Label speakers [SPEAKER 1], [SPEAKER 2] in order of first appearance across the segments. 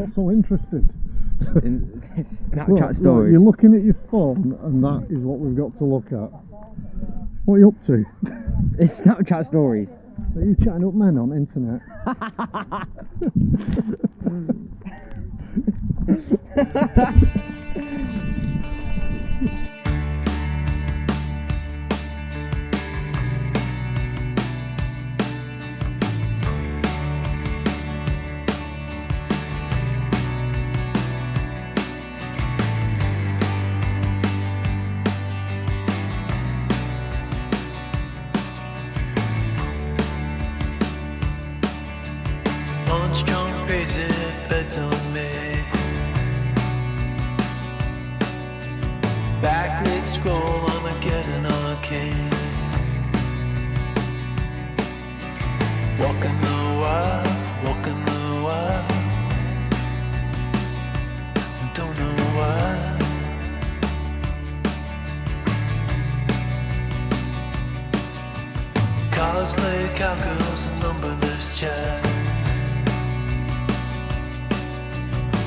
[SPEAKER 1] What's so interesting?
[SPEAKER 2] In Snapchat stories.
[SPEAKER 1] You're looking at your phone, and that is what we've got to look at. What are you up to?
[SPEAKER 2] It's Snapchat stories.
[SPEAKER 1] Are you chatting up men on internet?
[SPEAKER 3] Punch drunk crazy bets on me. Backlit scroll, Armageddon arcade. Walking the wild, walking the wild. Don't know why. Cosplay cowgirls and numberless chats.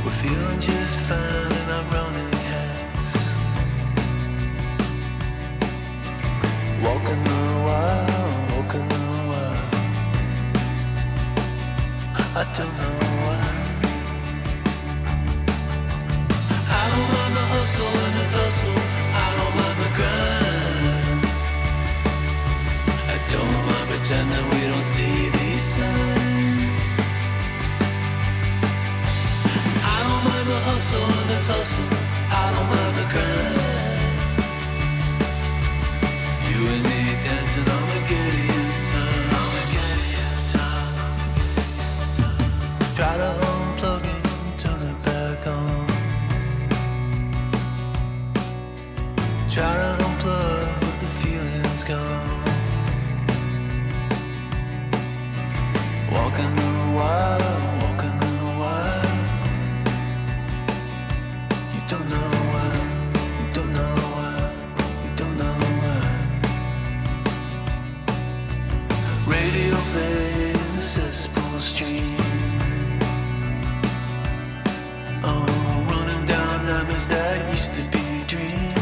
[SPEAKER 3] We're feeling just fine in our running hats. Walking the wild, walking the wild. I don't know why. I don't mind the hustle and the tussle. I don't mind the grind. I don't mind pretending we don't see these signs. I don't mind the hustle and the tussle. I don't mind the grind. You and me dancing on the Gideon time. Try to unplug it, turn it back on. Try to unplug, but the feeling's gone. Walking the wild, walking the wild. You don't know why, you don't know why, you don't know why. Radio play in the cesspool stream. Oh, running down nightmares that used to be dreams.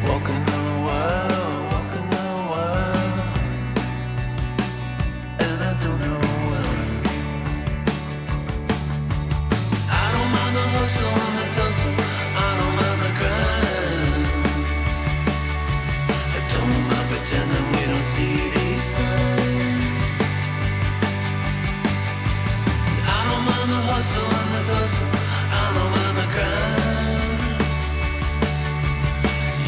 [SPEAKER 3] Walking the wild, walking the wild. And I don't know why. I don't mind the hustle and the tussle. I don't mind the grind. I don't mind pretending we don't see these signs. I don't mind the hustle and the tussle. I don't mind the grind.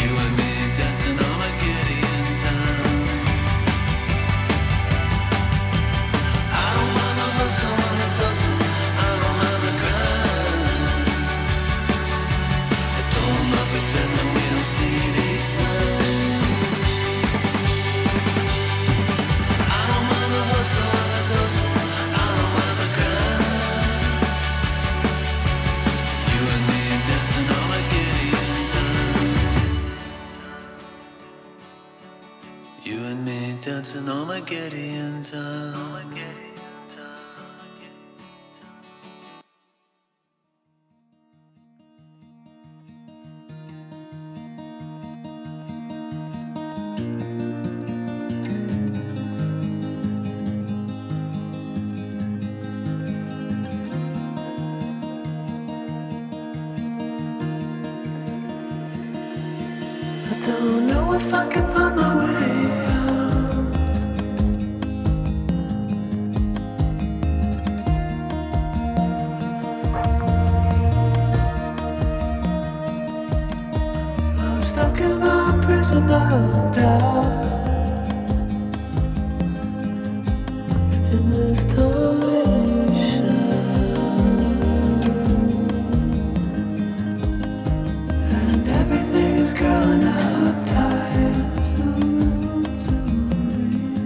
[SPEAKER 3] You and me dancing on a Gideon time. I don't mind the hustle and the tussle. I don't mind the grind. I don't mind pretending we don't see these signs. I don't mind the hustle and the tussle. I don't mind the grind. You and me dancing on a Gideon time. You and me dancing on a Gideon time. I don't know if I can find my way out. I'm stuck in a prison of doubt. In this torsion. And everything is growing up tight. There's no room to breathe.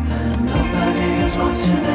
[SPEAKER 3] And nobody is watching